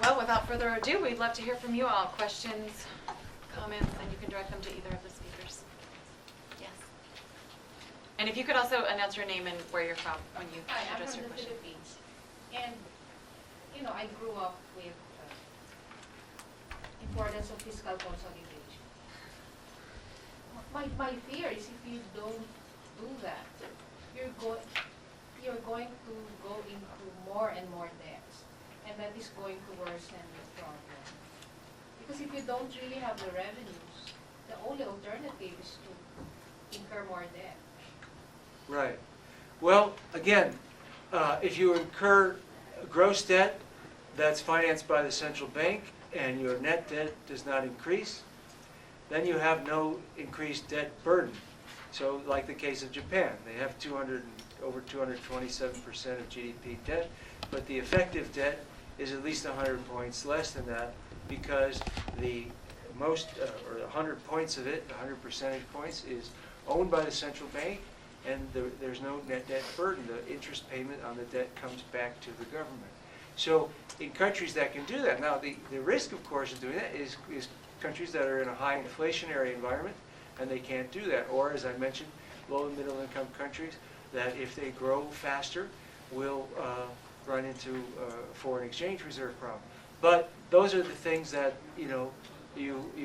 Well, without further ado, we'd love to hear from you all. Questions, comments, and you can direct them to either of the speakers. Yes. And if you could also announce your name and where you're from when you address your question. I'm from the Philippines. And, you know, I grew up with importance of fiscal consolidation. My fear is if you don't do that, you're going to go into more and more debts, and that is going to worsen the problem. Because if you don't really have the revenues, the only alternative is to incur more debt. Right. Well, again, if you incur gross debt that's financed by the central bank and your net debt does not increase, then you have no increased debt burden. So like the case of Japan, they have over 227% of GDP debt, but the effective debt is at least 100 points less than that because the most, or 100 points of it, 100 percentage points, is owned by the central bank, and there's no net debt burden. The interest payment on the debt comes back to the government. So in countries that can do that, now the risk, of course, of doing that is countries that are in a high inflationary environment, and they can't do that. Or, as I mentioned, low and middle income countries that if they grow faster will run into a foreign exchange reserve problem. But those are the things that you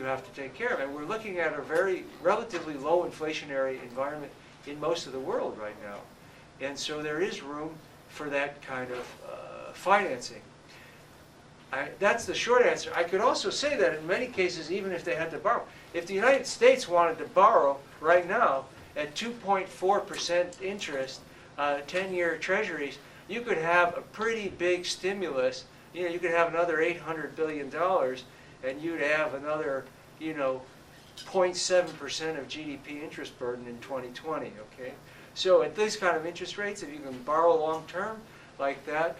have to take care of. And we're looking at a very relatively low inflationary environment in most of the world right now. And so there is room for that kind of financing. That's the short answer. I could also say that in many cases, even if they had to borrow, if the United States wanted to borrow right now at 2.4% interest, 10-year treasuries, you could have a pretty big stimulus. You could have another $800 billion, and you'd have another, 0.7% of GDP interest burden in 2020, okay? So at these kind of interest rates, if you can borrow long term like that,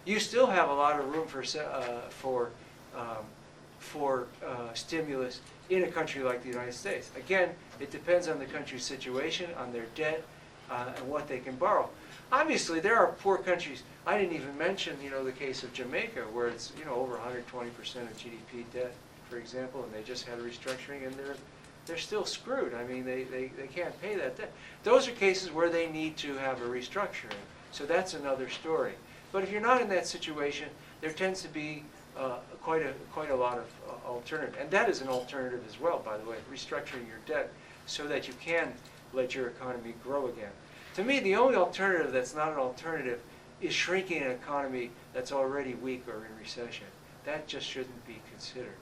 you still have a lot of room for stimulus in a country like the United States. Again, it depends on the country's situation, on their debt, and what they can borrow. Obviously, there are poor countries. I didn't even mention, the case of Jamaica, where it's, over 120% of GDP debt, for example, and they just had a restructuring, and they're still screwed. I mean, they can't pay that debt. Those are cases where they need to have a restructuring. So that's another story. But if you're not in that situation, there tends to be quite a lot of alternative. And that is an alternative as well, by the way, restructuring your debt so that you can let your economy grow again. To me, the only alternative that's not an alternative is shrinking an economy that's already weak or in recession. That just shouldn't be considered.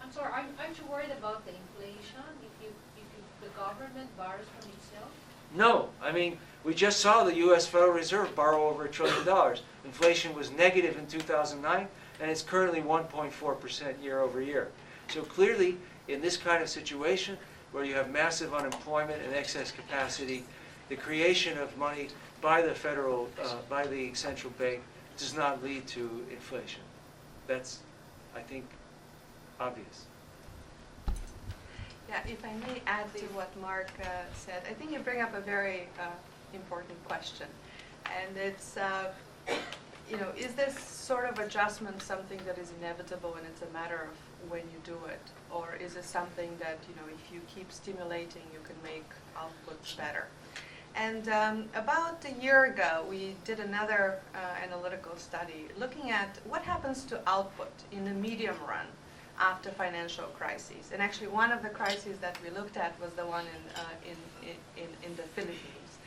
I'm sorry, aren't you worried about the inflation if the government borrows from itself? No. I mean, we just saw the U.S. Federal Reserve borrow over $1 trillion. Inflation was negative in 2009, and it's currently 1.4% year over year. So clearly, in this kind of situation, where you have massive unemployment and excess capacity, the creation of money by the by the central bank does not lead to inflation. That's, I think, obvious. Yeah, if I may add to what Mark said, I think you bring up a very important question. And it's, is this sort of adjustment something that is inevitable and it's a matter of when you do it? Or is it something that, if you keep stimulating, you can make outputs better? And about a year ago, we did another analytical study looking at what happens to output in the medium run after financial crises. And actually, one of the crises that we looked at was the one in the Philippines.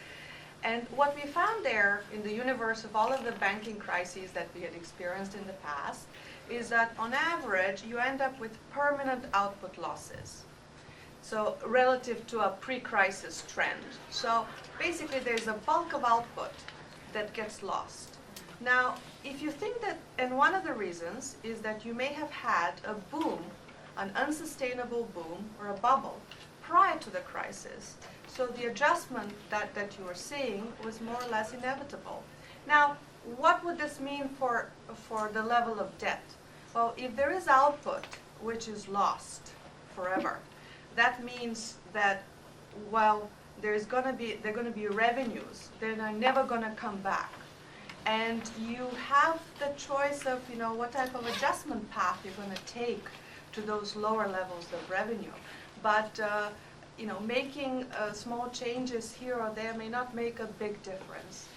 And what we found there in the universe of all of the banking crises that we had experienced in the past is that on average, you end up with permanent output losses. So relative to a pre-crisis trend. So basically, there's a bulk of output that gets lost. Now, if you think that, and one of the reasons is that you may have had a boom, an unsustainable boom or a bubble prior to the crisis. So the adjustment that you were seeing was more or less inevitable. Now, what would this mean for the level of debt? Well, if there is output which is lost forever, that means that while they're going to be revenues, they're never going to come back. And you have the choice of, what type of adjustment path you're going to take to those lower levels of revenue. But, making small changes here or there may not make a big difference.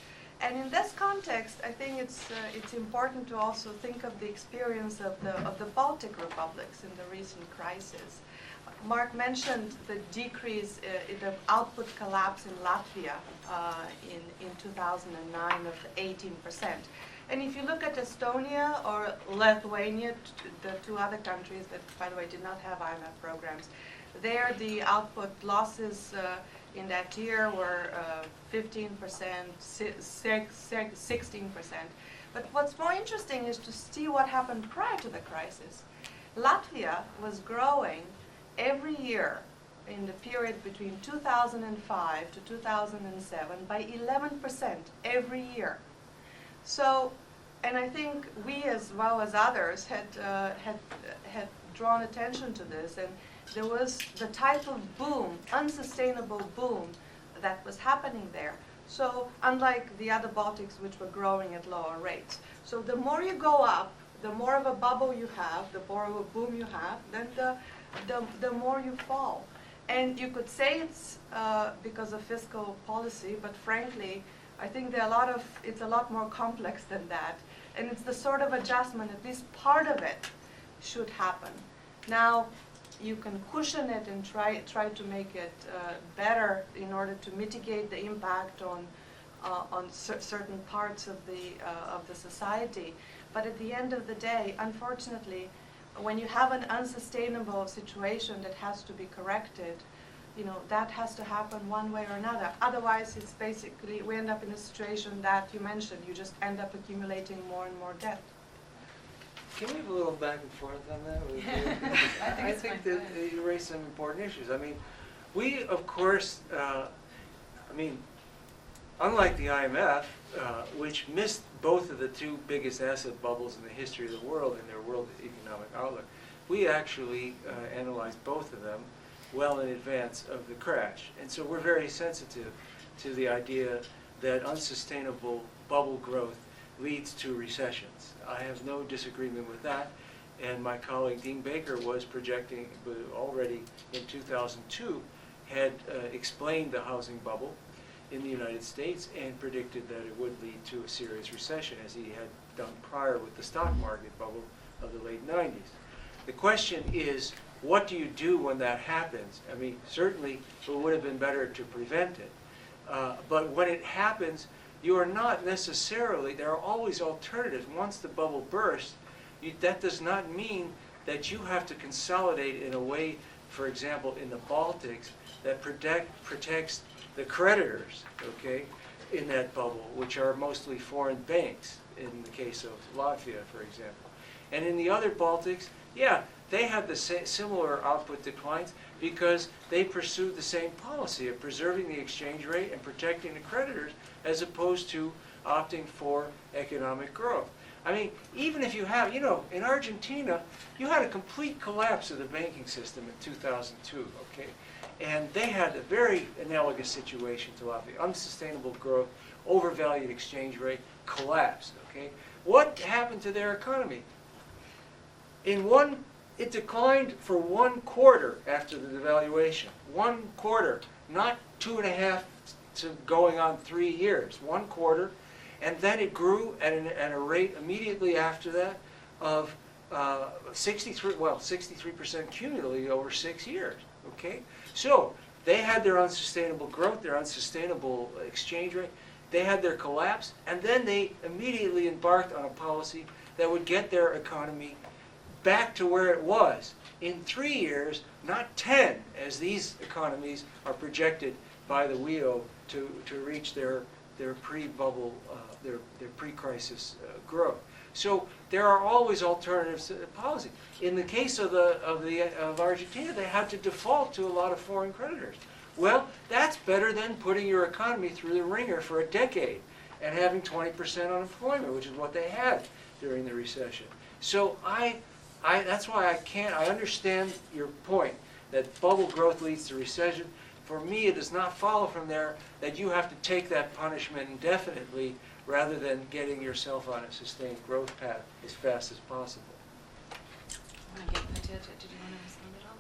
And in this context, I think it's important to also think of the experience of the Baltic republics in the recent crisis. Mark mentioned the decrease in the output collapse in Latvia in 2009 of 18%. And if you look at Estonia or Lithuania, the two other countries that, by the way, did not have IMF programs, there the output losses in that year were 15%, 16%. But what's more interesting is to see what happened prior to the crisis. Latvia was growing every year in the period between 2005 to 2007 by 11% every year. So, and I think we as well as others had drawn attention to this, and there was the type of boom, unsustainable boom, that was happening there. So unlike the other Baltics, which were growing at lower rates. So the more you go up, the more of a bubble you have, the more of a boom you have, then the more you fall. And you could say it's because of fiscal policy, but frankly, I think it's a lot more complex than that. And it's the sort of adjustment, at least part of it, should happen. Now, you can cushion it and try to make it better in order to mitigate the impact on certain parts of the society. But at the end of the day, unfortunately, when you have an unsustainable situation that has to be corrected, that has to happen one way or another. Otherwise, it's basically, we end up in a situation that you mentioned. You just end up accumulating more and more debt. Can we have a little back and forth on that? I think that you raised some important issues. I mean, we, of course, unlike the IMF, which missed both of the two biggest asset bubbles in the history of the world in their World Economic Outlook, we actually analyzed both of them well in advance of the crash. And so we're very sensitive to the idea that unsustainable bubble growth leads to recessions. I have no disagreement with that, and my colleague Dean Baker was projecting already in 2002, had explained the housing bubble in the United States and predicted that it would lead to a serious recession, as he had done prior with the stock market bubble of the late 90s. The question is, what do you do when that happens? I mean, certainly it would have been better to prevent it. But when it happens, you are not necessarily, there are always alternatives. Once the bubble bursts, that does not mean that you have to consolidate in a way, for example, in the Baltics, that protects the creditors, okay, in that bubble, which are mostly foreign banks, in the case of Latvia, for example. And in the other Baltics, yeah, they have the similar output declines because they pursued the same policy of preserving the exchange rate and protecting the creditors, as opposed to opting for economic growth. I mean, even if you have, in Argentina, you had a complete collapse of the banking system in 2002, okay? And they had a very analogous situation to Latvia. Unsustainable growth, overvalued exchange rate, collapsed, okay? What happened to their economy? It declined for 1 quarter after the devaluation. 1 quarter, not 2.5 to going on 3 years. 1 quarter, and then it grew at a rate immediately after that of 63% cumulatively over 6 years. Okay, so they had their unsustainable growth, their unsustainable exchange rate. They had their collapse, and then they immediately embarked on a policy that would get their economy back to where it was in 3 years, not 10, as these economies are projected by the WEO to reach their pre-bubble, their pre-crisis growth. So there are always alternatives to policy. In the case of Argentina, they had to default to a lot of foreign creditors. Well, that's better than putting your economy through the ringer for a decade and having 20% unemployment, which is what they had during the recession. So that's why I understand your point that bubble growth leads to recession, for me, it does not follow from there that you have to take that punishment indefinitely rather than getting yourself on a sustained growth path as fast as possible. I want to get Petya, did you want to respond at all?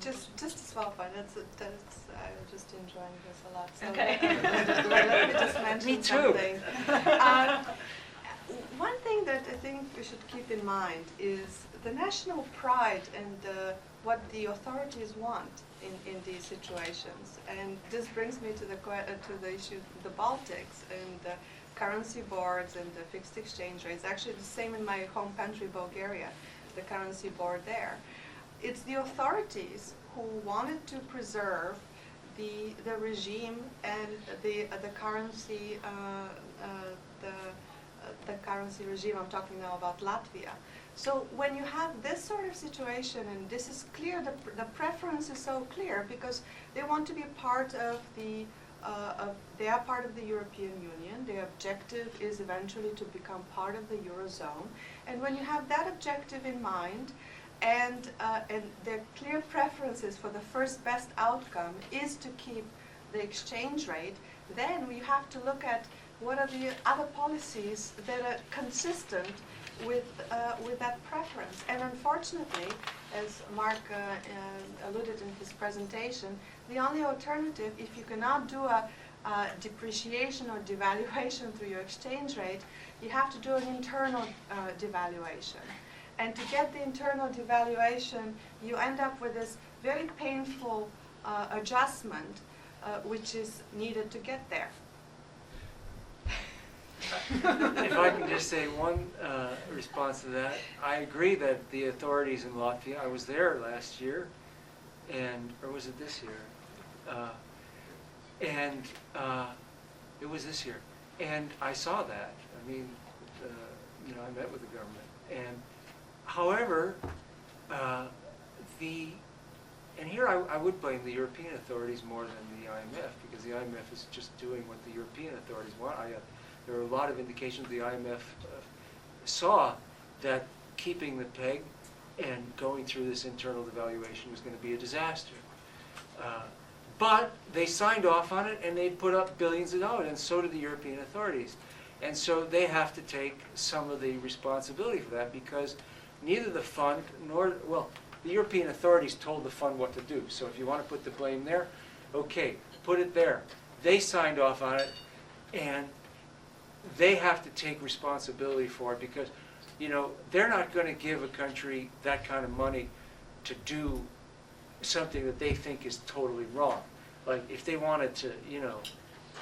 Just a small point. I'm just enjoying this a lot. So Okay. let me just mention Me too. something. One thing that I think we should keep in mind is the national pride and what the authorities want in these situations. And this brings me to the issue of the Baltics and the currency boards and the fixed exchange rates. Actually, the same in my home country, Bulgaria, the currency board there. It's the authorities who wanted to preserve the regime and the currency the currency regime. I'm talking now about Latvia. So when you have this sort of situation, and this is clear, the preference is so clear because they want to be part of the they are part of the European Union. Their objective is eventually to become part of the Eurozone. And when you have that objective in mind, and their clear preferences for the first best outcome is to keep the exchange rate, then we have to look at what are the other policies that are consistent with that preference. And unfortunately, as Mark alluded in his presentation, the only alternative, if you cannot do a depreciation or devaluation through your exchange rate, you have to do an internal devaluation. And to get the internal devaluation, you end up with this very painful adjustment, which is needed to get there. If I can just say one response to that, I agree that the authorities in Latvia, I was there last year, or was it this year? It was this year. And I saw that. I mean, I met with the government. And however, and here I would blame the European authorities more than the IMF, because the IMF is just doing what the European authorities want. There are a lot of indications the IMF saw that keeping the peg and going through this internal devaluation was going to be a disaster. But they signed off on it, and they put up billions of dollars, and so did the European authorities. And so they have to take some of the responsibility for that, because neither the fund the European authorities told the fund what to do. So if you want to put the blame there, okay, put it there. They signed off on it, and they have to take responsibility for it, because they're not going to give a country that kind of money to do something that they think is totally wrong. Like if they wanted to,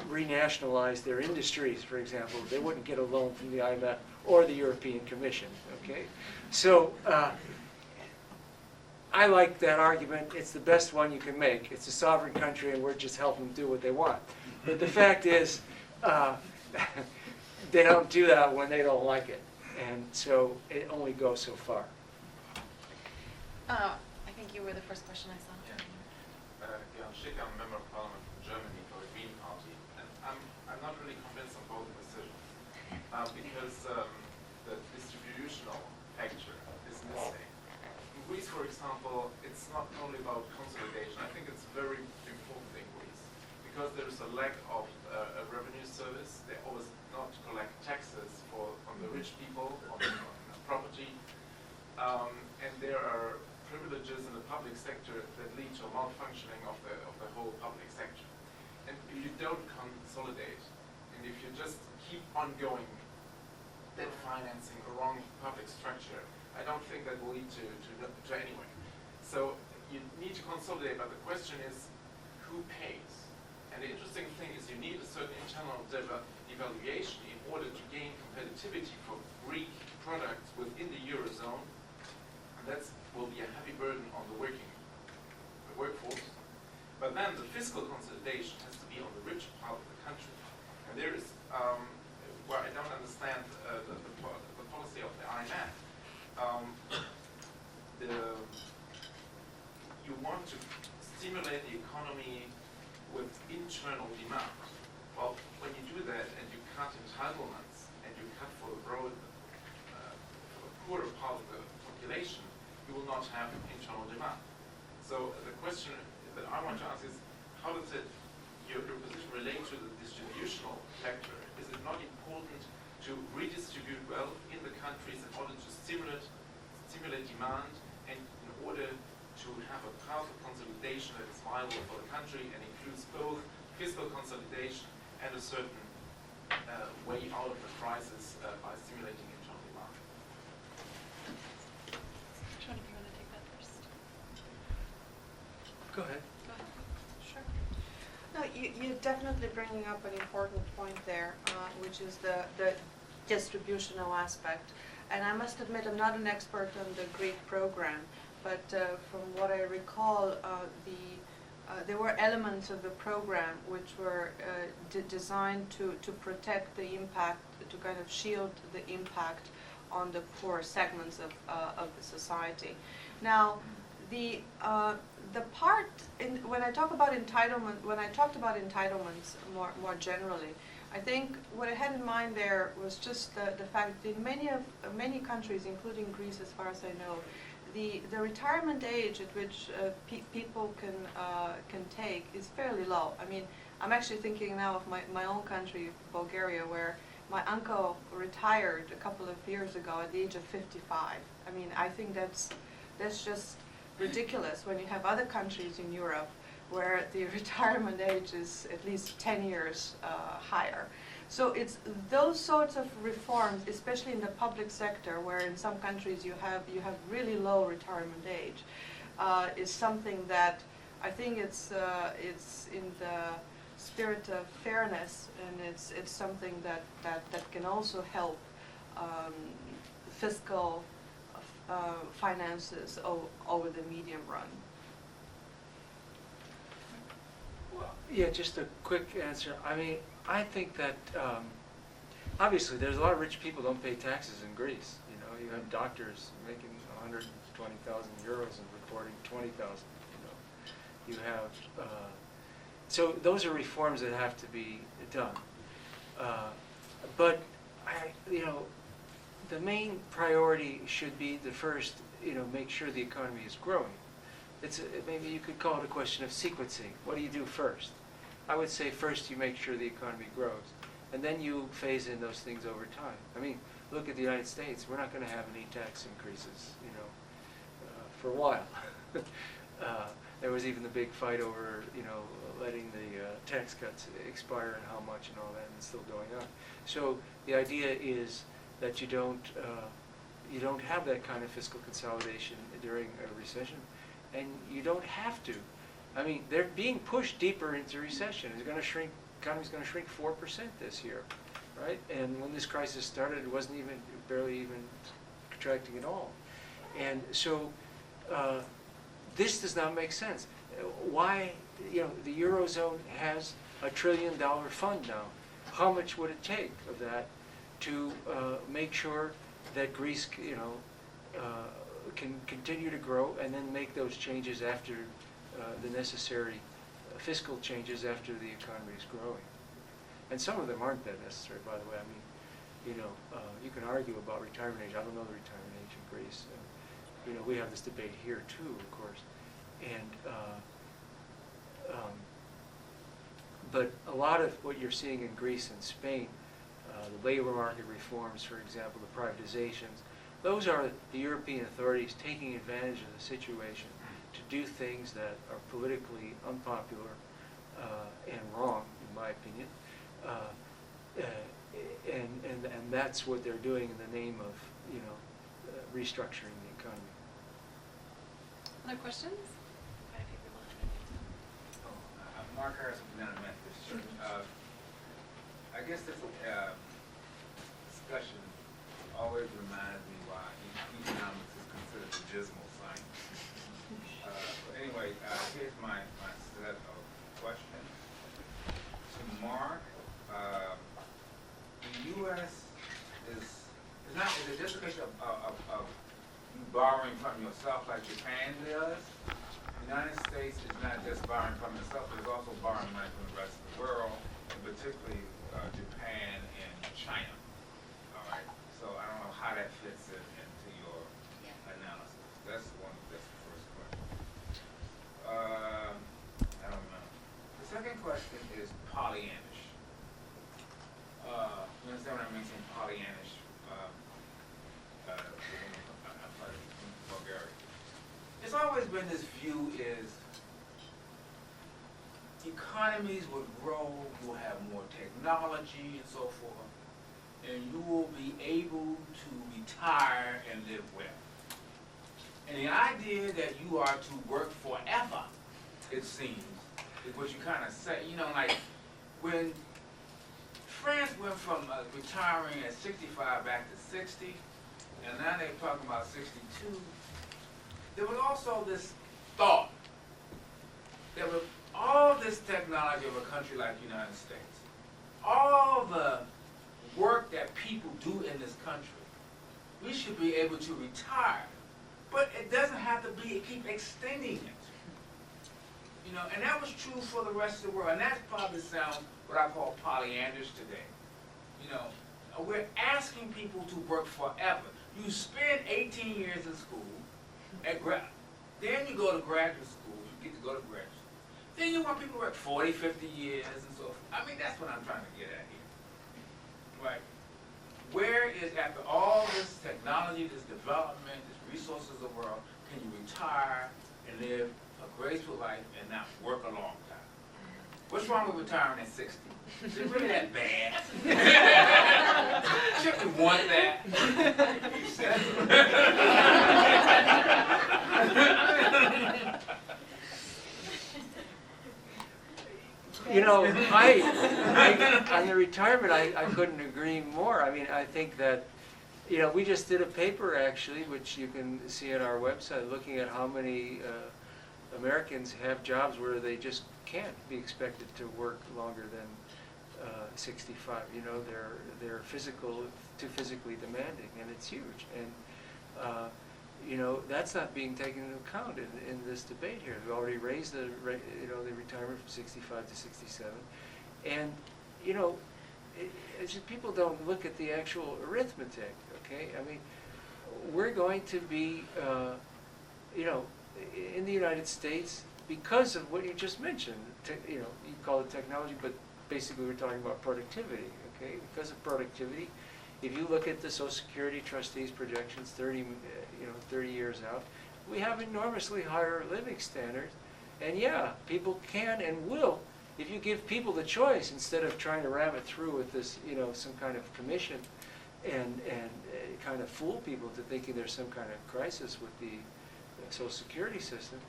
renationalize their industries, for example, they wouldn't get a loan from the IMF or the European Commission, okay? So I like that argument. It's the best one you can make. It's a sovereign country, and we're just helping them do what they want. But the fact is, they don't do that when they don't like it. And so it only goes so far. I think you were the first question I saw. Jan Schick, I'm a member of Parliament from Germany for the Green Party, and I'm not really convinced on both decisions because the distributional factor is missing. In Greece, for example, it's not only about consolidation. I think it's very important in Greece because there is a lack of a revenue service. They always not collect taxes from the rich people on property, and there are privileges in the public sector that lead to a malfunctioning of the whole public sector. And if you don't consolidate, and if you just keep on going debt financing along public structure, I don't think that will lead to anywhere. So you need to consolidate, but the question is, who pays? And the interesting thing is you need a certain internal devaluation in order to gain competitivity for Greek products within the Eurozone, and that will be a heavy burden on the workforce. But then the fiscal consolidation has to be on the rich part of the country. And there is where I don't understand the policy of the IMF. You want to stimulate the economy with internal demand. Well, when you do that and you cut entitlements and you cut for the poorer part of the population, you will not have internal demand. So the question that I want to ask is, how does it, your position relate to the distributional factor? Is it not important to redistribute wealth in the countries in order to stimulate demand, and in order to have a path of consolidation that is viable for the country and includes both fiscal consolidation and a certain way out of the crisis by stimulating internal demand? Sean, if you want to take that first. Go ahead. Go ahead. Sure. No, you're definitely bringing up an important point there, which is the distributional aspect. And I must admit, I'm not an expert on the Greek program, but from what I recall, there were elements of the program which were designed to protect the impact, to kind of shield the impact on the poor segments of the society. Now, the part when I talked about entitlements more generally, I think what I had in mind there was just the fact that in many countries, including Greece, as far as I know, the retirement age at which people can take is fairly low. I mean, I'm actually thinking now of my own country, Bulgaria, where my uncle retired a couple of years ago at the age of 55. I mean, I think that's just ridiculous when you have other countries in Europe where the retirement age is at least 10 years higher. So it's those sorts of reforms, especially in the public sector, where in some countries you have really low retirement age, is something that I think it's in the spirit of fairness, and it's something that can also help fiscal finances over the medium run. Well, yeah, just a quick answer. I mean, I think that obviously there's a lot of rich people who don't pay taxes in Greece. You know, you have doctors making 120,000 euros and reporting 20,000. You have so those are reforms that have to be done. But the main priority should be the first. Make sure the economy is growing. Maybe you could call it a question of sequencing. What do you do first? I would say first you make sure the economy grows, and then you phase in those things over time. I mean, look at the United States. We're not going to have any tax increases, for a while. There was even the big fight over, letting the tax cuts expire and how much and all that, and it's still going on. So the idea is that you don't have that kind of fiscal consolidation during a recession. And you don't have to. I mean, they're being pushed deeper into recession. It's going to shrink. Economy's going to shrink 4% this year, right? And when this crisis started, it wasn't barely even contracting at all. And so this does not make sense. Why? The Eurozone has $1 trillion fund now. How much would it take of that to make sure that Greece, can continue to grow and then make those changes after the necessary fiscal changes after the economy is growing? And some of them aren't that necessary, by the way. I mean, you can argue about retirement age. I don't know the retirement age in Greece. We have this debate here too, of course. And but a lot of what you're seeing in Greece and Spain, the labor market reforms, for example, the privatizations, those are the European authorities taking advantage of the situation to do things that are politically unpopular and wrong, in my opinion. And that's what they're doing in the name of, restructuring the economy. Other questions? Quite a few people have their hands up. Mark Harrison from the Methodist Church. I guess this discussion always reminds me why economics is considered a dismal science. But anyway, here's my set of questions. To Mark, the U.S. is it just a question of you borrowing from yourself like Japan does? The United States is not just borrowing from itself, but it's also borrowing money from the rest of the world, and particularly Japan and China. All right. So I don't know how that fits into your analysis. That's the first question. been this view is economies would grow, you'll have more technology and so forth, and you will be able to retire and live well. And the idea that you are to work forever, it seems, is what you kind of say. You know, like when France went from retiring at 65 back to 60, and now they're talking about 62, there was also this thought that with all this technology of a country like the United States, all the work that people do in this country, we should be able to retire. But it doesn't have to be, keep extending it. You know, and that was true for the rest of the world. And that probably sounds what I call polyandrous today. You know, we're asking people to work forever. You spend 18 years in school, then you go to graduate school, you get to go to graduate school. Then you want people to work 40, 50 years and so forth. I mean, that's what I'm trying to get at here. Right? Where is, after all this technology, this development, this resources of the world, can you retire and live a graceful life and not work a long time? What's wrong with retiring at 60? Is it really that bad? Should we want that? You know, on the retirement, I couldn't agree more. I mean, I think that, you know, we just did a paper actually, which you can see on our website, looking at how many Americans have jobs where they just can't be expected to work longer than 65. You know, they're too physically demanding, and it's huge. And you know, that's not being taken into account in this debate here. We've already raised the retirement from 65 to 67, and you know, it's just people don't look at the actual arithmetic. Okay, I mean, we're going to be, you know, in the United States because of what you just mentioned. You know, you call it technology, but basically we're talking about productivity. Okay, because of productivity. If you look at the Social Security trustees' projections 30 years out, we have enormously higher living standards. And yeah, people can and will, if you give people the choice instead of trying to ram it through with this, you know, some kind of commission and kind of fool people to thinking there's some kind of crisis with the Social Security system,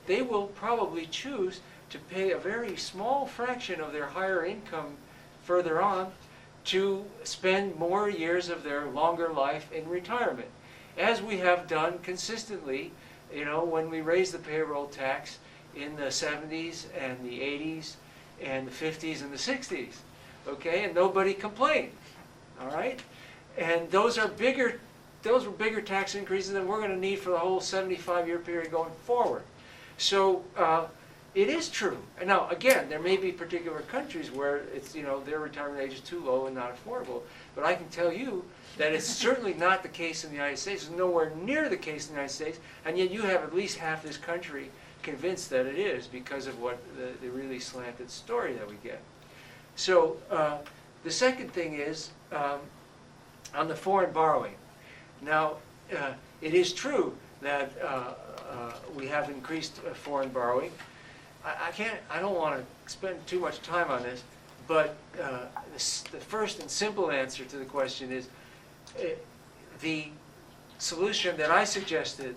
they will probably choose to pay a very small fraction of their higher income further on to spend more years of their longer life in retirement, as we have done consistently. You know, when we raised the payroll tax in the 70s and the 80s and the 50s and the 60s, okay, and nobody complained, all right? And those were bigger tax increases than we're going to need for the whole 75-year period going forward. So it is true. And now, again, there may be particular countries where it's, you know, their retirement age is too low and not affordable. But I can tell you that it's certainly not the case in the United States. It's nowhere near the case in the United States. And yet you have at least half this country convinced that it is because of what the really slanted story that we get. So the second thing is on the foreign borrowing. Now, it is true that we have increased foreign borrowing. I don't want to spend too much time on this, but the first and simple answer to the question is the solution that I suggested,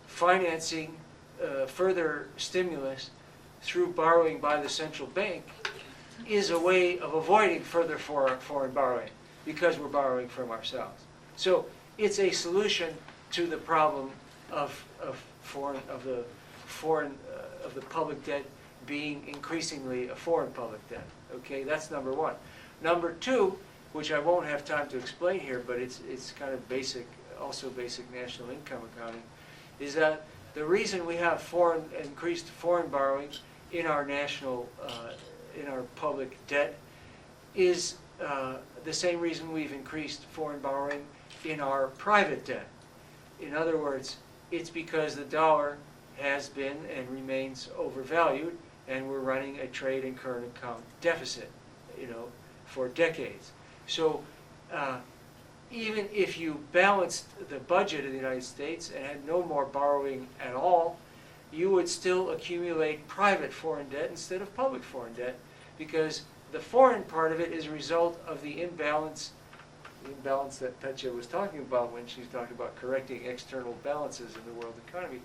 financing further stimulus through borrowing by the central bank, is a way of avoiding further foreign borrowing because we're borrowing from ourselves. So it's a solution to the problem of the public debt being increasingly a foreign public debt. Okay, that's number one. Number two, which I won't have time to explain here, but it's kind of basic, also basic national income accounting, is that the reason we have increased foreign borrowing in our national, in our public debt, is the same reason we've increased foreign borrowing in our private debt. In other words, it's because the dollar has been and remains overvalued, and we're running a trade and current account deficit, you know, for decades. So even if you balanced the budget of the United States and had no more borrowing at all, you would still accumulate private foreign debt instead of public foreign debt, because the foreign part of it is a result of the imbalance that Petya was talking about when she talked about correcting external balances in the world economy.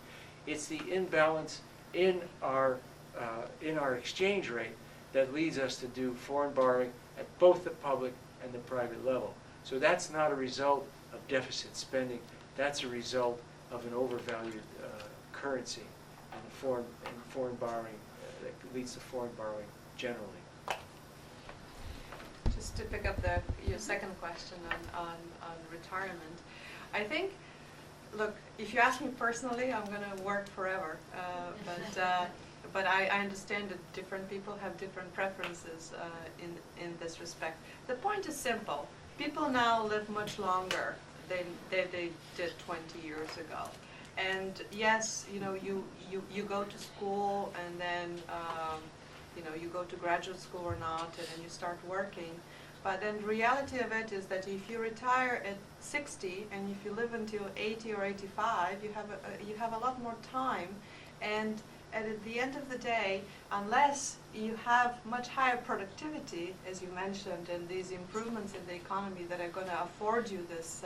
It's the imbalance in our exchange rate that leads us to do foreign borrowing at both the public and the private level. So that's not a result of deficit spending. That's a result of an overvalued currency and foreign borrowing that leads to foreign borrowing generally. Just to pick up your second question on retirement, I think, look, if you ask me personally, I'm going to work forever, but I understand that different people have different preferences in this respect. The point is simple. People now live much longer than they did 20 years ago. And yes, you go to school, and then you go to graduate school or not, and then you start working. But then the reality of it is that if you retire at 60 and if you live until 80 or 85, you have a lot more time. And at the end of the day, unless you have much higher productivity, as you mentioned, and these improvements in the economy that are going to afford you this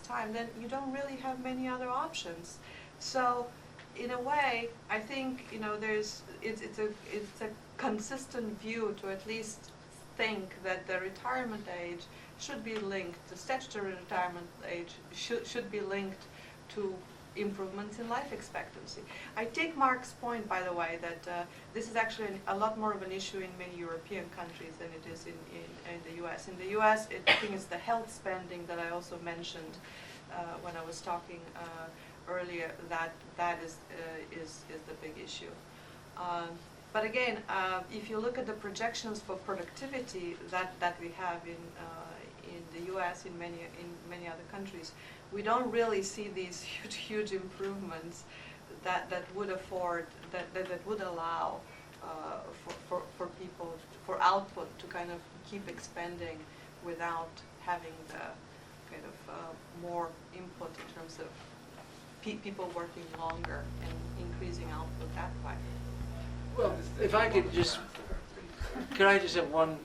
time, then you don't really have many other options. So, in a way, I think it's a consistent view to at least think that the retirement age should be linked, the statutory retirement age should be linked to improvements in life expectancy. I take Mark's point, by the way, that this is actually a lot more of an issue in many European countries than it is in the U.S. In the U.S., I think it's the health spending that I also mentioned when I was talking earlier, that is the big issue. But again, if you look at the projections for productivity that we have in the U.S., in many other countries, we don't really see these huge improvements that would afford that would allow for people, for output to kind of keep expanding without having the kind of more input in terms of people working longer and increasing output that way. Well, if I could could I just have one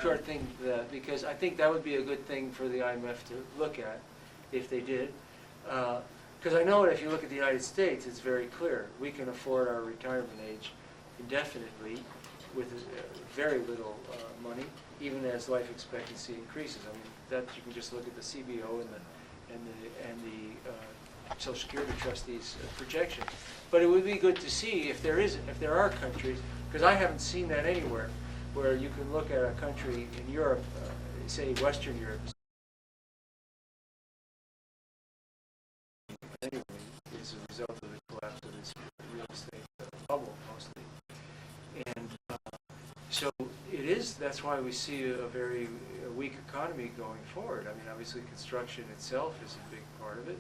short thing, because I think that would be a good thing for the IMF to look at, if they did. Because I know that if you look at the United States, it's very clear. We can afford our retirement age indefinitely with very little money, even as life expectancy increases. I mean, that you can just look at the CBO and the Social Security trustees' projections. But it would be good to see if there are countries, because I haven't seen that anywhere, where you can look at a country in Europe, say Western Europe. Anyway, is a result of the collapse of this real estate bubble, mostly. And so it is. That's why we see a very weak economy going forward. I mean, obviously, construction itself is a big part of it.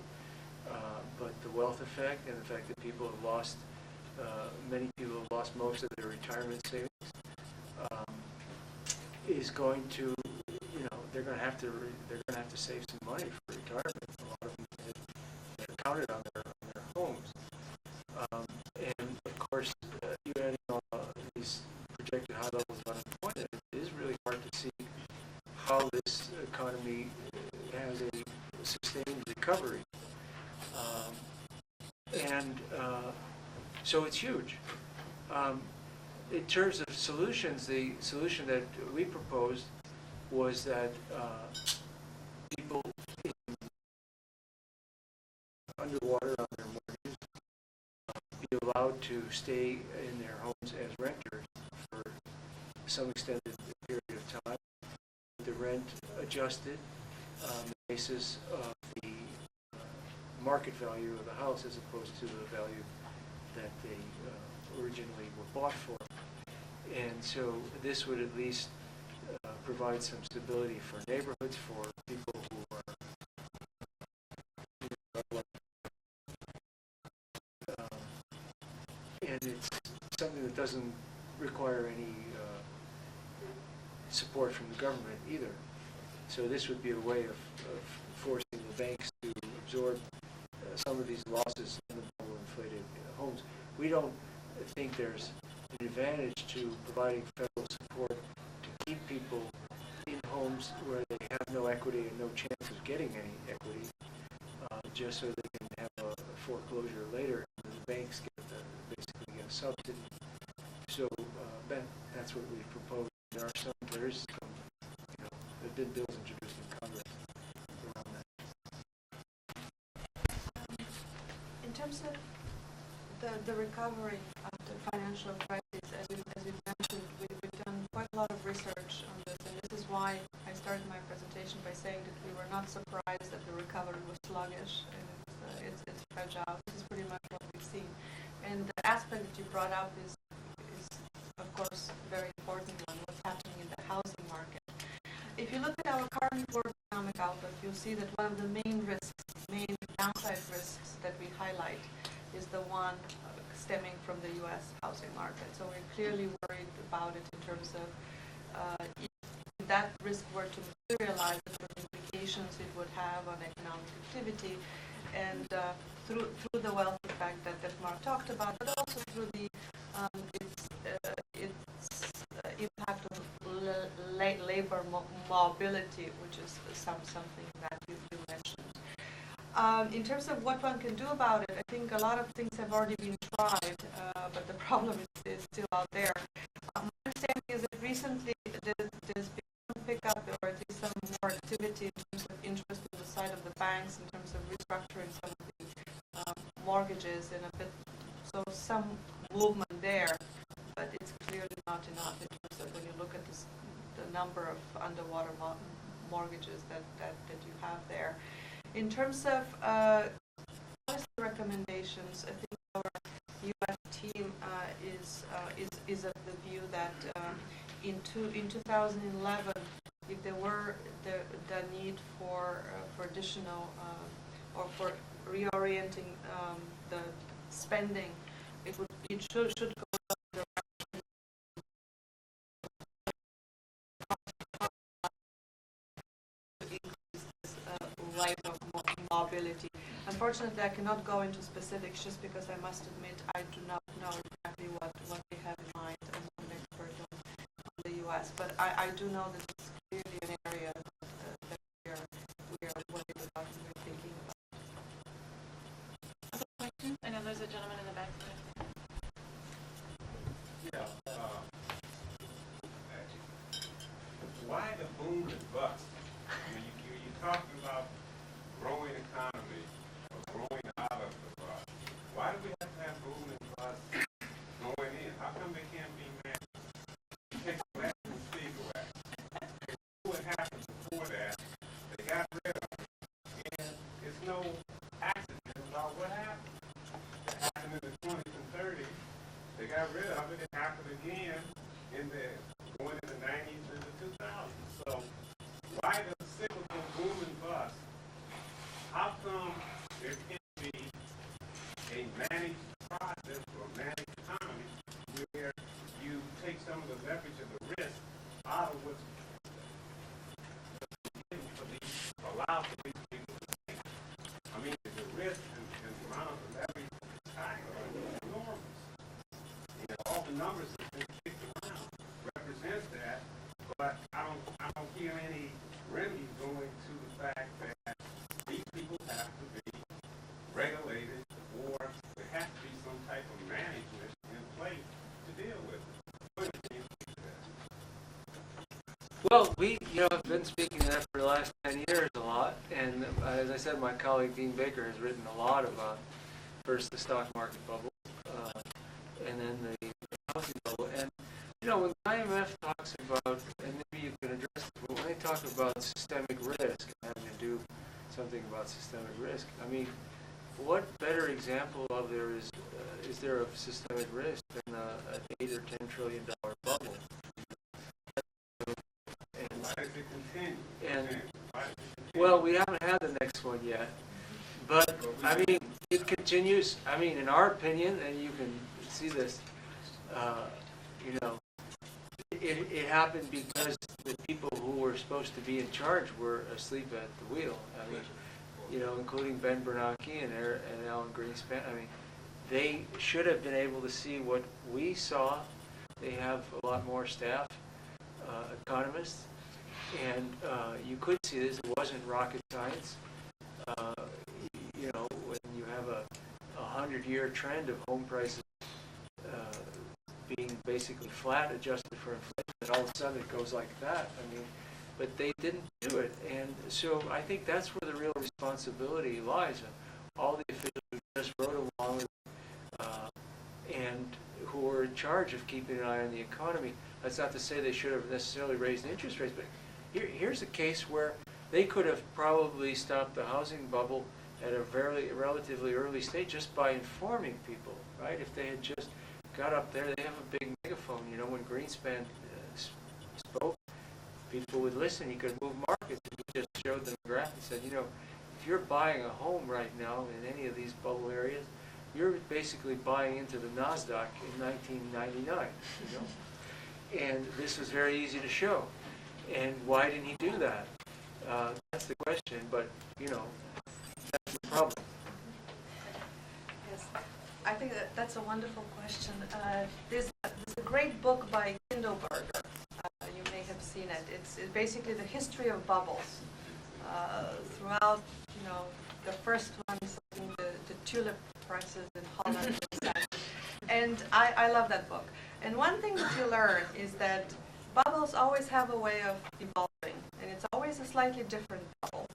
But the wealth effect and the fact that people have lost, many people have lost most of their retirement savings, is going to, they're going to have to save some money for retirement. A lot of them have counted on their homes, and of course, you add these projected high levels of unemployment. It is really hard to see how this economy has a sustained recovery. So it's huge. In terms of solutions, the solution that we proposed was that people underwater on their mortgages be allowed to stay in their homes as renters for some extended period of time, with the rent adjusted on the basis of the market value of the house as opposed to the value that they originally were bought for. And so this would at least provide some stability for neighborhoods, for people who are and it's something that doesn't require any support from the government either. So this would be a way of forcing the banks to absorb some of these losses in the bubble inflated homes. We don't think there's an advantage to providing federal support to keep people in homes where they have no equity and no chance of getting any equity, just so they can have a foreclosure later, and the banks basically get a subsidy. So that's what we've proposed. There is some, there have been bills introduced in Congress around that. In terms of the recovery after financial crisis, as you mentioned, we've done quite a lot of research on this, and this is why I started my presentation by saying that we were not surprised that the recovery was sluggish and it's fragile. This is pretty much what we've seen. And the aspect that you brought up is of course a very important one, what's happening in the housing market. If you look at our current world economic outlook, you'll see that one of the main downside risks that we highlight is the one stemming from the U.S. housing market. So we're clearly worried about it in terms of if that risk were to materialize, the implications it would have on economic activity, and through the wealth effect that Mark talked about, but also through the its impact on labor mobility, which is something that you mentioned. In terms of what one can do about it, I think a lot of things have already been tried, but the problem is still out there. My understanding is that recently there's been some pickup, or at least some more activity in terms of interest on the side of the banks, in terms of restructuring some of the mortgages, and so some movement there, but it's clearly not enough in terms of when you look at the number of underwater mortgages that you have there. In terms of policy recommendations, I think our U.S. team is of the view that in 2011, if there were the need for additional or for reorienting the spending, it should go the labor mobility. Unfortunately, I cannot go into specifics just because I must admit I do not know exactly what they have in mind. I'm not an expert on the U.S., but I do know that it's clearly an area that we are worried about and we're thinking about. Other questions? I know there's a gentleman in the back. Yeah. Why the boom and bust? I mean, you're talking about growing economy or growing out of the bust. Why do we have to have boom and bust going in? How come they can't be managed? Take the last and Spiegel Act. What happened before that? They got rid of it. And it's no accident about what happened. It happened in the 20s and 30s. They got rid of it. It happened again going in the 90s and the 2000s. So why the cyclical boom and bust? How come there can't be a managed process or managed economy where you take some of the leverage of the risk out of what's allowed for these people to take? I mean, the risk and the amount of leverage are enormous. All the numbers that have been kicked around represent that, but I don't hear any remedy going to the fact that these people have to be regulated, or there has to be some type of management in place to deal with it. What do you think of that? Well, we have been speaking to that for the last 10 years a lot, and as I said, my colleague Dean Baker has written a lot about first the stock market bubble, and then the housing bubble. And when the IMF talks about, and maybe you can address it, but when they talk about systemic risk and having to do something about systemic risk, I mean, what better example of is there of systemic risk than an $8 or $10 trillion bubble? Why does it continue? Well, we haven't had the next one yet, but I mean, it continues. I mean, in our opinion, and you can see this, it happened because the people who were supposed to be in charge were asleep at the wheel. I mean, including Ben Bernanke and Alan Greenspan. I mean, they should have been able to see what we saw. They have a lot more staff, economists, and you could see this. It wasn't rocket science. When you have a 100-year trend of home prices being basically flat, adjusted for inflation, and all of a sudden it goes like that. I mean, but they didn't do it, and so I think that's where the real responsibility lies. All the officials who just rode along with and who were in charge of keeping an eye on the economy. That's not to say they should have necessarily raised the interest rates, but here's a case where they could have probably stopped the housing bubble at a relatively early stage just by informing people, right? If they had just got up there, they have a big megaphone. When Greenspan spoke, people would listen. He could move markets. He just showed them a graph and said, if you're buying a home right now in any of these bubble areas, you're basically buying into the NASDAQ in 1999, And this was very easy to show. And why didn't he do that? That's the question, but, that's the problem. Yes, I think that's a wonderful question. There's a great book by Kindleberger. You may have seen it. It's basically the history of bubbles throughout, the first one is the tulip prices in Holland. And I love that book. And one thing that you learn is that bubbles always have a way of evolving, and it's always a slightly different bubble.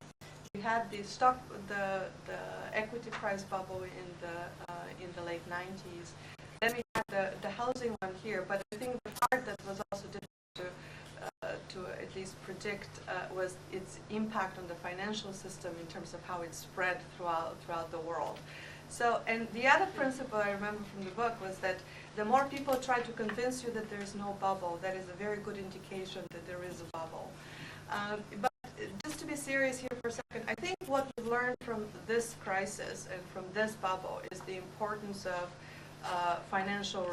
We had the equity price bubble in the late 90s. Then we had the housing one here, but I think the part that was also difficult to at least predict was its impact on the financial system in terms of how it spread throughout the world. So, and the other principle I remember from the book was that the more people try to convince you that there is no bubble, that is a very good indication that there is a bubble. But just to be serious here for a second, I think what we've learned from this crisis and from this bubble is the importance of financial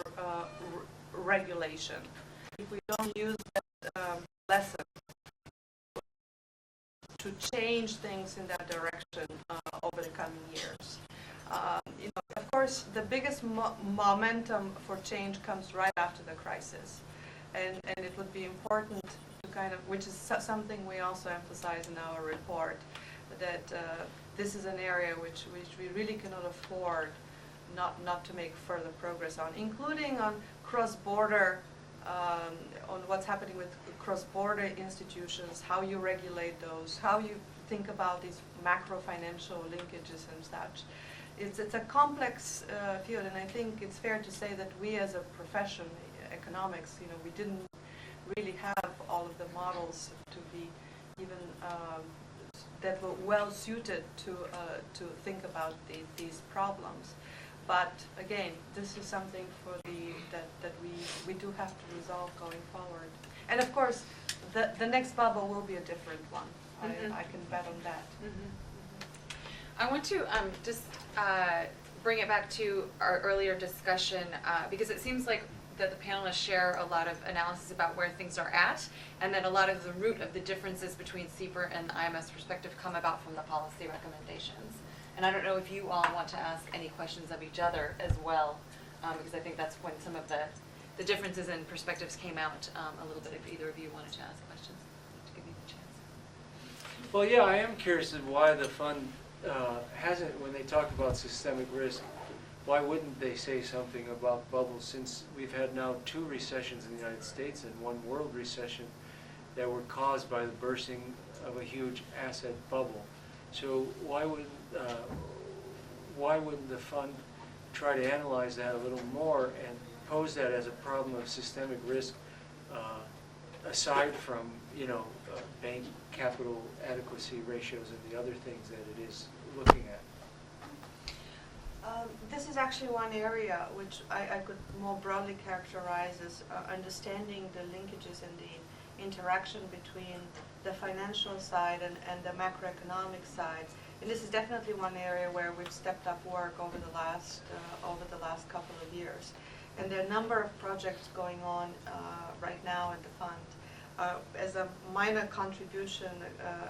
regulation. If we don't use that lesson to change things in that direction over the coming years. Of course, the biggest momentum for change comes right after the crisis. And it would be important to which is something we also emphasize in our report, that this is an area which we really cannot afford not to make further progress on, including on cross-border, on what's happening with cross-border institutions, how you regulate those, how you think about these macro-financial linkages and such. It's a complex field, and I think it's fair to say that we as a profession, economics, we didn't really have all of the models to be even that were well suited to think about these problems. But again, this is something that we do have to resolve going forward. And of course, the next bubble will be a different one. Mm-hmm. I can bet on that. Mm-hmm. I want to just bring it back to our earlier discussion because it seems like that the panelists share a lot of analysis about where things are at, and that a lot of the root of the differences between CEPR and the IMS perspective come about from the policy recommendations. And I don't know if you all want to ask any questions of each other as well, because I think that's when some of the differences in perspectives came out a little bit. If either of you wanted to ask questions, to give you the chance. Well, yeah, I am curious of why the fund hasn't, when they talk about systemic risk, why wouldn't they say something about bubbles, since we've had now 2 recessions in the United States and 1 world recession that were caused by the bursting of a huge asset bubble. So why wouldn't the fund try to analyze that a little more and pose that as a problem of systemic risk aside from, bank capital adequacy ratios and the other things that it is looking at? This is actually one area which I could more broadly characterize as understanding the linkages and the interaction between the financial side and the macroeconomic side. And this is definitely one area where we've stepped up work over the last couple of years. And there are a number of projects going on right now at the fund. as a minor contribution,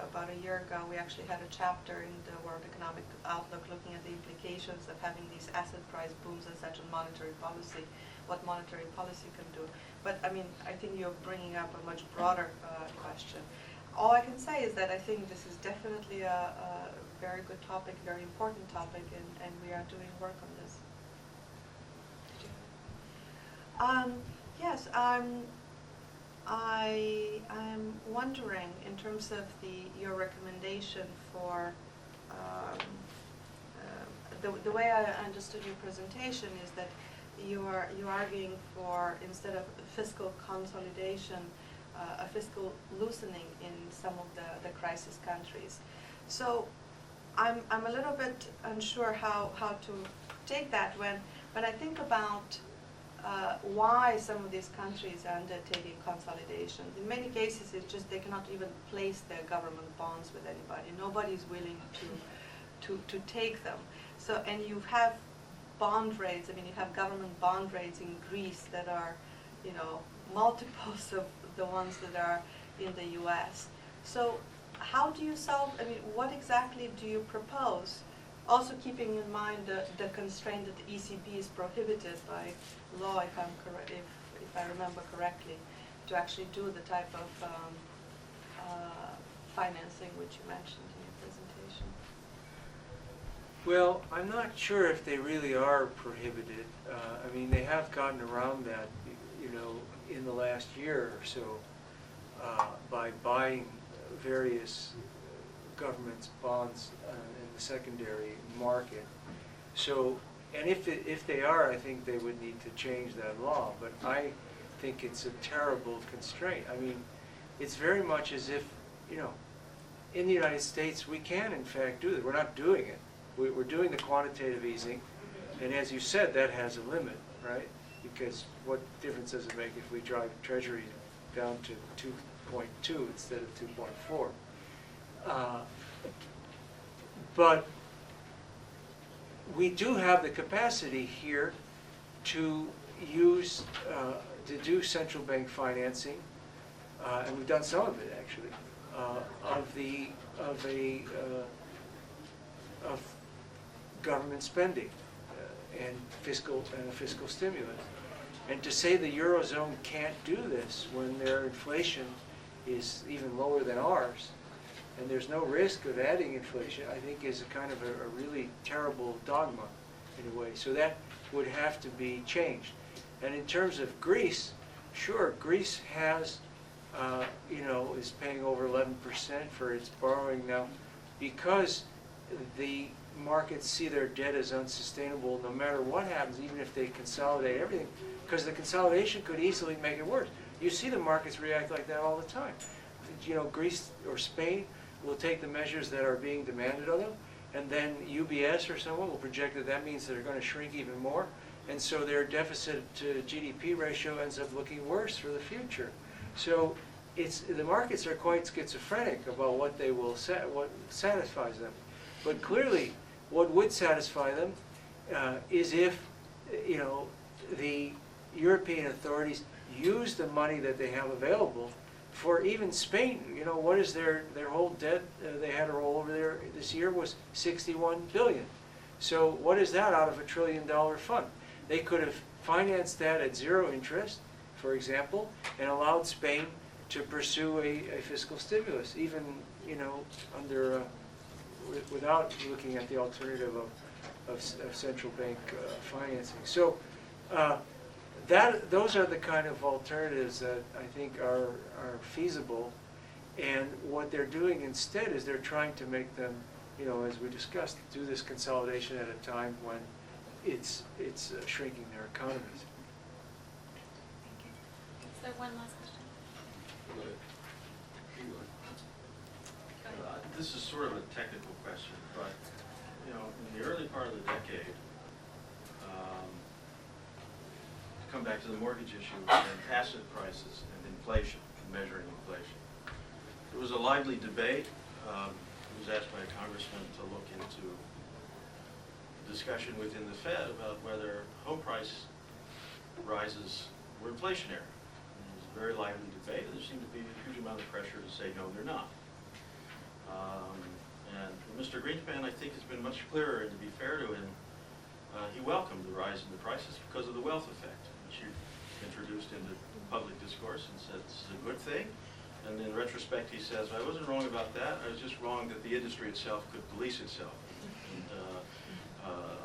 about a year ago, we actually had a chapter in the World Economic Outlook looking at the implications of having these asset price booms and such on monetary policy, what monetary policy can do. But I mean, I think you're bringing up a much broader question. All I can say is that I think this is definitely a very good topic, very important topic, and we are doing work on this. Yes, I'm wondering, in terms of your recommendation for, the way I understood your presentation is that you're arguing for, instead of fiscal consolidation, a fiscal loosening in some of the crisis countries. So I'm a little bit unsure how to take that when I think about why some of these countries are undertaking consolidation. In many cases, it's just they cannot even place their government bonds with anybody. Nobody's willing to take them. So, and you have bond rates. I mean, you have government bond rates in Greece that are, you know, multiples of the ones that are in the U.S. So, how do you solve? I mean, what exactly do you propose? Also keeping in mind the constraint that the ECB is prohibited by law, if I remember correctly, to actually do the type of financing which you mentioned in your presentation. Well, I'm not sure if they really are prohibited. I mean, they have gotten around that, you know, in the last year or so by buying various government's bonds in the secondary market. So, and if they are, I think they would need to change that law. But I think it's a terrible constraint. I mean, it's very much as if, you know, in the United States we can in fact do that. We're not doing it. We're doing the quantitative easing, and as you said, that has a limit, right? Because what difference does it make if we drive Treasury down to 2.2 instead of 2.4? But we do have the capacity here to use, to do central bank financing, and we've done some of it actually, of government spending and a fiscal stimulus. And to say the Eurozone can't do this when their inflation is even lower than ours, and there's no risk of adding inflation, I think is a kind of a really terrible dogma in a way. So that would have to be changed. And in terms of Greece, sure, Greece has, you know, is paying over 11% for its borrowing now because the markets see their debt as unsustainable no matter what happens, even if they consolidate everything, because the consolidation could easily make it worse. You see the markets react like that all the time. You know, Greece or Spain will take the measures that are being demanded of them, and then UBS or someone will project that that means they're going to shrink even more, and so their deficit to GDP ratio ends up looking worse for the future. So the markets are quite schizophrenic about what they will what satisfies them. But clearly, what would satisfy them is if, you know, the European authorities use the money that they have available for even Spain. You know, what is their whole debt they had to roll over there this year was $61 billion. So what is that out of $1 trillion fund? They could have financed that at zero interest, for example, and allowed Spain to pursue a fiscal stimulus, even, you know, under without looking at the alternative of central bank financing. So those are the kind of alternatives that I think are feasible. And what they're doing instead is they're trying to make them, you know, as we discussed, do this consolidation at a time when it's shrinking their economies. Is there one last question? This is sort of a technical question, but you know, in the early part of the decade, to come back to the mortgage issue and asset prices and inflation, measuring inflation, there was a lively debate. It was asked by a congressman to look into discussion within the Fed about whether home price rises were inflationary. And it was a very lively debate, and there seemed to be a huge amount of pressure to say, no, they're not. And Mr. Greenspan, I think, has been much clearer, and to be fair to him, he welcomed the rise in the prices because of the wealth effect, which you introduced into public discourse and said this is a good thing. And in retrospect, he says, I wasn't wrong about that. I was just wrong that the industry itself could police itself. And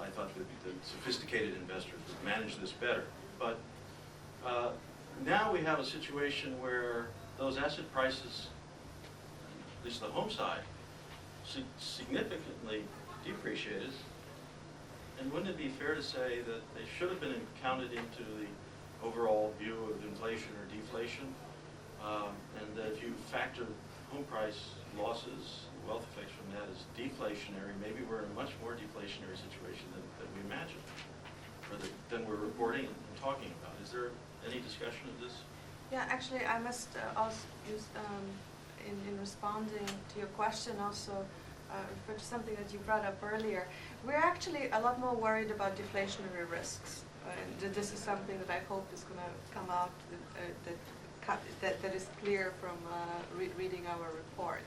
I thought that sophisticated investors would manage this better. But now we have a situation where those asset prices, at least the home side, significantly depreciated. And wouldn't it be fair to say that they should have been counted into the overall view of inflation or deflation? And that if you factor home price losses, wealth effects from that as deflationary, maybe we're in a much more deflationary situation than we imagine, or than we're reporting and talking about. Is there any discussion of this? Yeah, actually, I must also use, in responding to your question, also refer to something that you brought up earlier. We're actually a lot more worried about deflationary risks. This is something that I hope is going to come out that is clear from reading our report,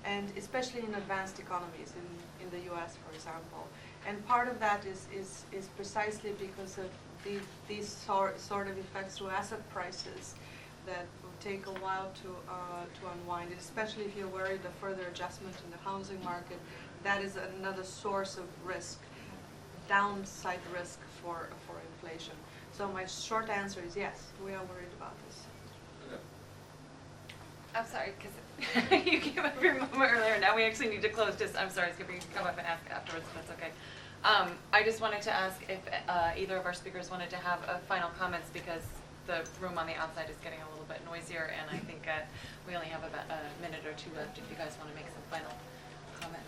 and especially in advanced economies, in the U.S., for example. And part of that is precisely because of these sort of effects through asset prices that will take a while to unwind, especially if you're worried of further adjustment in the housing market. That is another source of risk, downside risk for inflation. So my short answer is yes, we are worried about this. I'm sorry, because you came up here a moment earlier. Now we actually need to close. I'm sorry, Skipper, you can come up and ask afterwards, if that's okay. I just wanted to ask if either of our speakers wanted to have final comments, because the room on the outside is getting a little bit noisier, and I think we only have about a minute or two left if you guys want to make some final comments.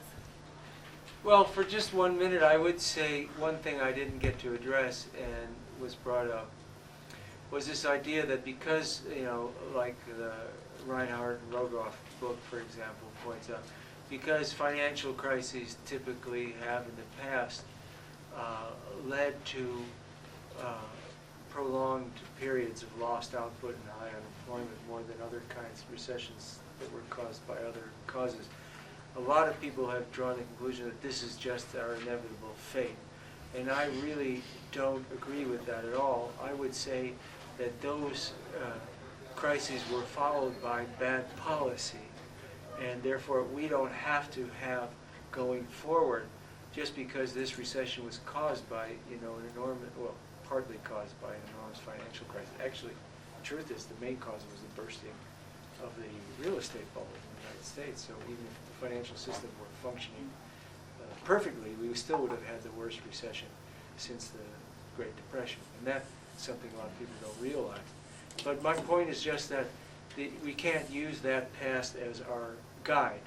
Well, for just 1 minute, I would say one thing I didn't get to address and was brought up was this idea that because, like the Reinhardt and Rogoff book, for example, points out, because financial crises typically have in the past led to prolonged periods of lost output and high unemployment more than other kinds of recessions that were caused by other causes. A lot of people have drawn the conclusion that this is just our inevitable fate. And I really don't agree with that at all. I would say that those crises were followed by bad policy, and therefore we don't have to have going forward, just because this recession was caused by partly caused by an enormous financial crisis. Actually, the truth is the main cause was the bursting of the real estate bubble in the United States. So even if the financial system were functioning perfectly, we still would have had the worst recession since the Great Depression. And that's something a lot of people don't realize. But my point is just that we can't use that past as our guide.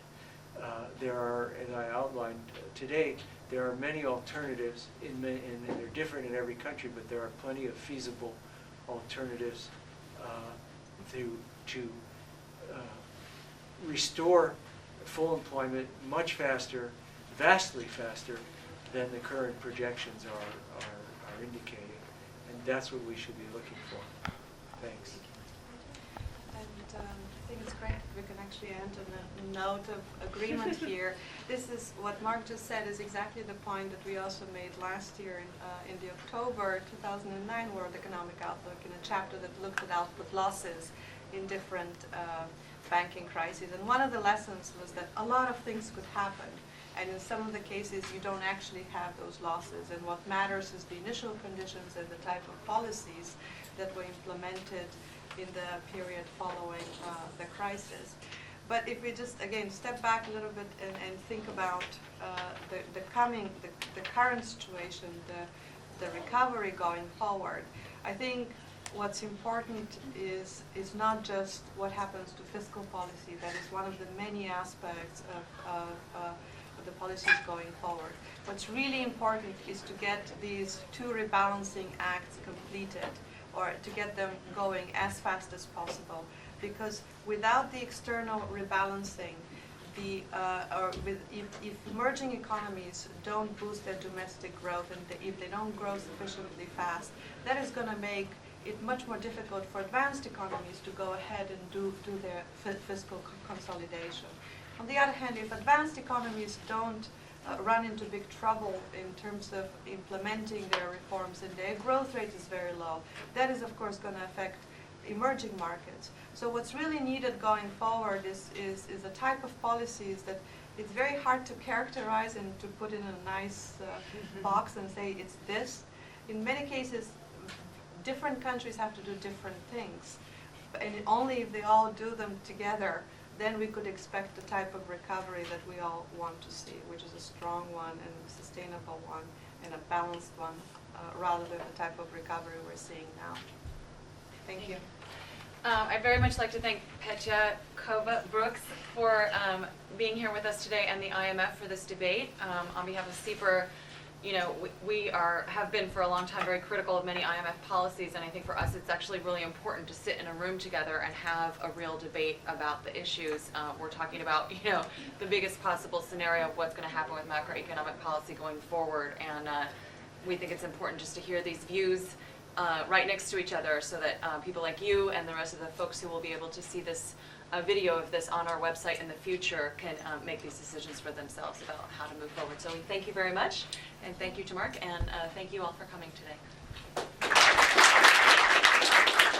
There are, as I outlined today, there are many alternatives, and they're different in every country, but there are plenty of feasible alternatives to restore full employment much faster, vastly faster than the current projections are indicating. And that's what we should be looking for. Thanks. And I think it's great we can actually end on a note of agreement here. This is what Mark just said is exactly the point that we also made last year in the October 2009 World Economic Outlook, in a chapter that looked at output losses in different banking crises. And one of the lessons was that a lot of things could happen. And in some of the cases, you don't actually have those losses. And what matters is the initial conditions and the type of policies that were implemented in the period following the crisis. But if we just, again, step back a little bit and think about the current situation, the recovery going forward, I think what's important is not just what happens to fiscal policy. That is one of the many aspects of the policies going forward. What's really important is to get these two rebalancing acts completed, or to get them going as fast as possible. Because without the external rebalancing, if emerging economies don't boost their domestic growth, and if they don't grow sufficiently fast, that is going to make it's much more difficult for advanced economies to go ahead and do their fiscal consolidation. On the other hand, if advanced economies don't run into big trouble in terms of implementing their reforms and their growth rate is very low, that is of course going to affect emerging markets. So what's really needed going forward is a type of policies that it's very hard to characterize and to put in a nice box and say it's this. In many cases, different countries have to do different things. And only if they all do them together, then we could expect the type of recovery that we all want to see, which is a strong one and a sustainable one and a balanced one, rather than the type of recovery we're seeing now. Thank you. I'd very much like to thank Petya Koeva Brooks for being here with us today and the IMF for this debate. On behalf of CEPR, you know, we have been for a long time very critical of many IMF policies, and I think for us it's actually really important to sit in a room together and have a real debate about the issues. We're talking about, you know, the biggest possible scenario of what's going to happen with macroeconomic policy going forward, and we think it's important just to hear these views right next to each other so that people like you and the rest of the folks who will be able to see this video of this on our website in the future can make these decisions for themselves about how to move forward. So we thank you very much, and thank you to Mark, and thank you all for coming today.